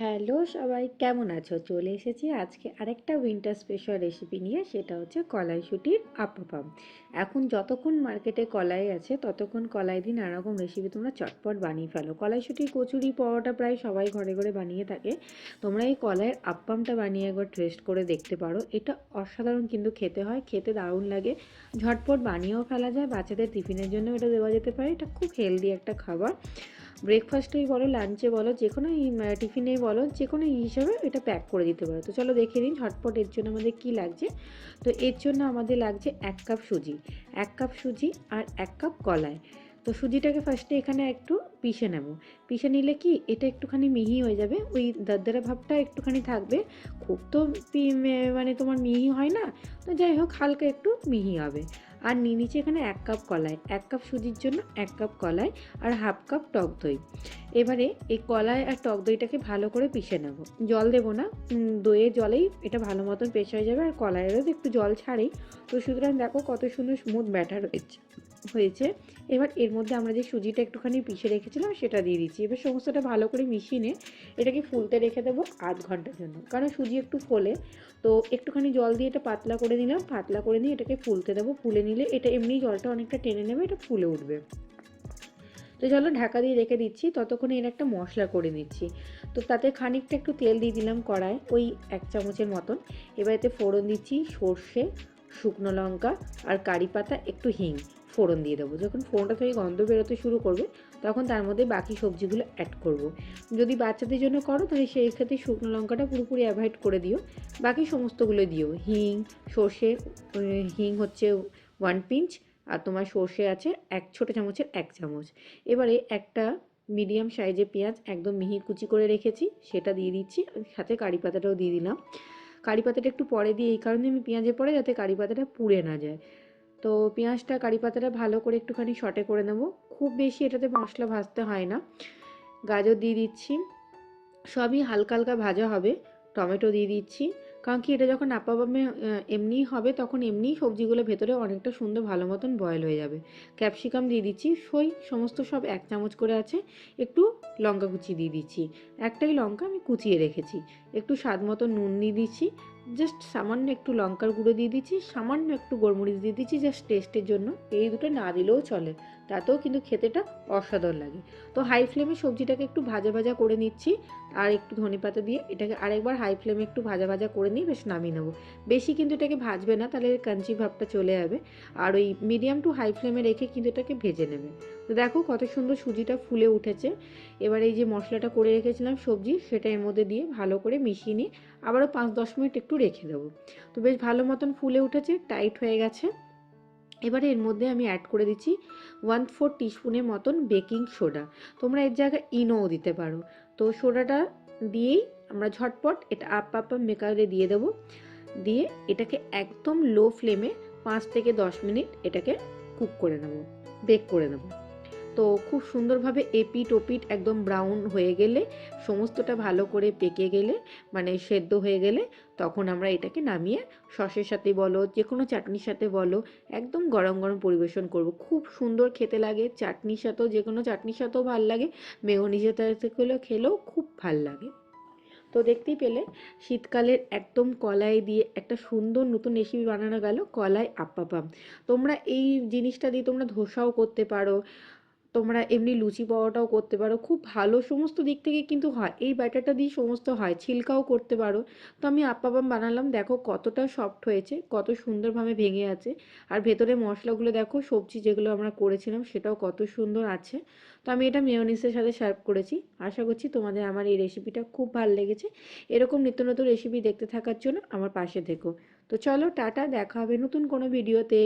Hello সবাই, কেমন আছো? চলে এসেছি আজকে আরেকটা উইন্টার স্পেশাল রেসিপি নিয়ে। সেটা হচ্ছে কলাইশুঁটির আপ্পাপাম। এখন যতক্ষণ মার্কেটে কলাই আছে ততক্ষণ কলাই দিয়ে নানা রকম রেসিপি তোমরা চটপট বানিয়ে ফেলো। কলাইশুঁটির কচুরি পরোটা প্রায় সবাই ঘরে ঘরে বানিয়ে থাকে। তোমরা এই কলাইয়ের আপ্পামটা বানিয়ে একবার টেস্ট করে দেখতে পারো। এটা অসাধারণ কিন্তু খেতে হয়, খেতে দারুণ লাগে। ঝটপট বানিয়েও ফেলা যায়, বাচ্চাদের টিফিনের জন্য এটা দেওয়া যেতে পারে। এটা খুব হেলদি একটা খাবার। ব্রেকফাস্টেই বলো, লাঞ্চে বলো, যে কোনো টিফিনেই বলো, যে কোনো হিসাবে এটা প্যাক করে দিতে পারো। তো চলো দেখে নিন ঝটপট এর জন্য আমাদের কী লাগছে। তো এর জন্য আমাদের লাগছে 1 কাপ সুজি, 1 কাপ সুজি আর 1 কাপ কলাই। তো সুজিটাকে ফার্স্টে এখানে একটু পিষে নেব। পিষে নিলে কি এটা একটুখানি মিহি হয়ে যাবে, ওই দারদারা ভাবটা একটুখানি থাকবে। খুব তো মানে তোমার মিহি হয় না, তো যাই হোক হালকা একটু মিহি হবে। আর নিয়ে নিচে এখানে 1 কাপ কলাই, 1 কাপ সুজির জন্য 1 কাপ কলাই আর হাফ কাপ টক দই। এবারে এই কলাই আর টক দইটাকে ভালো করে পিষে নেব। জল দেবো না, দইয়ের জলেই এটা ভালো মতন পেশ হয়ে যাবে। আর কলাইয়েরও তো একটু জল ছাড়েই। তো সুতরাং দেখো কত সুন্দর স্মুথ ব্যাটার হয়েছে। এবার এর মধ্যে আমরা যে সুজিটা একটুখানি পিষে রেখেছিলাম সেটা দিয়ে দিচ্ছি। এবার সমস্তটা ভালো করে মিশিয়ে নিয়ে এটাকে ফুলতে রেখে দেবো আধ ঘন্টার জন্য, কারণ সুজি একটু ফোলে। তো একটুখানি জল দিয়ে এটা পাতলা করে নিলাম, পাতলা করে নিয়ে এটাকে ফুলতে দেবো। ফুলে নিলে এটা এমনি জলটা অনেকটা টেনে নেবে, এটা ফুলে উঠবে। তো চলো ঢাকা দিয়ে রেখে দিচ্ছি, ততক্ষণে এর একটা মশলা করে নিচ্ছি। তো তাতে খানিকটা একটু তেল দিয়ে দিলাম কড়াই, ওই 1 চামচের মতন। এবার এতে ফোড়ন দিচ্ছি সর্ষে, শুকনো লঙ্কা আর কারি পাতা, একটু হিং ফোড়ন দিয়ে দেবো। যখন ফোড়নটা থেকে গন্ধ বেরোতে শুরু করবে তখন তার মধ্যে বাকি সবজিগুলো অ্যাড করব। যদি বাচ্চাদের জন্য করো তাহলে সেই ক্ষেত্রে শুকনো লঙ্কাটা পুরোপুরি অ্যাভয়েড করে দিও, বাকি সমস্তগুলো দিও। হিং, সর্ষে, হিং হচ্ছে 1 পিঞ্চ, আর তোমার সর্ষে আছে ছোটো চামচের 1 চামচ। এবারে একটা মিডিয়াম সাইজের পেঁয়াজ একদম মিহি কুচি করে রেখেছি সেটা দিয়ে দিচ্ছি, সাথে কারি পাতাটাও দিয়ে দিলাম। কারি পাতাটা একটু পরে দিয়ে এই কারণে আমি পেঁয়াজে পরে যাতে কারি পাতাটা পুড়ে না যায়। তো পেঁয়াজটা কারি পাতাটা ভালো করে একটুখানি সটে করে নেব। খুব বেশি এটাতে মশলা ভাজতে হয় না। গাজর দিয়ে দিচ্ছি, সবই হালকা হালকা ভাজা হবে। টমেটো দিয়ে দিচ্ছি, কারণ কি এটা যখন আপাবামে এমনিই হবে তখন এমনিই সবজিগুলো ভেতরে অনেকটা সুন্দর ভালো মতন বয়েল হয়ে যাবে। ক্যাপসিকাম দিয়ে দিচ্ছি, সমস্ত সব 1 চামচ করে আছে। একটু লঙ্কা কুচি দিয়ে দিচ্ছি, একটাই লঙ্কা আমি কুচিয়ে রেখেছি। একটু স্বাদ মতো নুন দিয়ে দিচ্ছি, জাস্ট সামান্য একটু লঙ্কার গুঁড়ো দিয়ে দিচ্ছি, সামান্য একটু গোলমরিচ দিয়ে দিচ্ছি জাস্ট টেস্টের জন্য। এই দুটো না দিলেও চলে, তাতেও কিন্তু খেতেটা অসাধারণ লাগে। তো হাই ফ্লেমে সবজিটাকে একটু ভাজা ভাজা করে নিচ্ছি, আর একটু ধনেপাতা দিয়ে এটাকে আরেকবার হাই ফ্লেমে একটু ভাজা ভাজা করে নিয়ে বেশ নামিয়ে নেবো। বেশি কিন্তু এটাকে ভাজবে না, তাহলে ক্রাঞ্চি ভাবটা চলে যাবে। আর ওই মিডিয়াম টু হাই ফ্লেমে রেখে কিন্তু এটাকে ভেজে নেবে। তো দেখো কত সুন্দর সুজিটা ফুলে উঠেছে। এবার এই যে মশলাটা করে রেখেছিলাম সবজি, সেটা এর মধ্যে দিয়ে ভালো করে মিশিয়ে নিয়ে আবারও 5-10 মিনিট একটু রেখে দেবো। তো বেশ ভালো মতন ফুলে উঠেছে, টাইট হয়ে গেছে। এবারে এর মধ্যে আমি অ্যাড করে দিচ্ছি 1/4 টিস্পুনের মতন বেকিং সোডা। তোমরা এর জায়গায় ইনোও দিতে পারো। তো সোডাটা দিয়েই আমরা ঝটপট এটা আপ্পা মেকারে দিয়ে দেবো। দিয়ে এটাকে একদম লো ফ্লেমে 5 থেকে 10 মিনিট এটাকে কুক করে নেব, বেক করে নেব। তো খুব সুন্দরভাবে এপিট ওপিট একদম ব্রাউন হয়ে গেলে, সমস্তটা ভালো করে পেকে গেলে, মানে সেদ্ধ হয়ে গেলে, তখন আমরা এটাকে নামিয়ে সসের সাথে বলো, যে কোনো চাটনির সাথে বলো, একদম গরম গরম পরিবেশন করব। খুব সুন্দর খেতে লাগে, চাটনির সাথেও, যে কোনো চাটনির সাথেও ভাল লাগে, মেয়োনিজের সাথে খেলেও খুব ভাল লাগে। তো দেখতেই পেলে শীতকালের একদম কলাই দিয়ে একটা সুন্দর নতুন রেসিপি বানানো গেল, কলাই আপ্পাপাম। তোমরা এই জিনিসটা দিয়ে তোমরা ধোসাও করতে পারো, তোমরা এমনি লুচি পরোটাও করতে পারো, খুব ভালো সমস্ত দিক থেকে কিন্তু হয়। এই ব্যাটারটা দিয়ে সমস্ত হয়, ছিলকাও করতে পারো। তো আমি আপ্পাপাম বানালাম, দেখো কতটা সফট হয়েছে, কত সুন্দরভাবে ভেঙে আছে। আর ভেতরে মশলাগুলো দেখো, সবজি যেগুলো আমরা করেছিলাম সেটাও কত সুন্দর আছে। তো আমি এটা মেয়োনিজের সাথে সার্ভ করেছি। আশা করছি তোমাদের আমার এই রেসিপিটা খুব ভালো লেগেছে। এরকম নিত্য নতুন রেসিপি দেখতে থাকার জন্য আমার পাশে থেকো। তো চলো টাটা, দেখা হবে নতুন কোনো ভিডিওতে।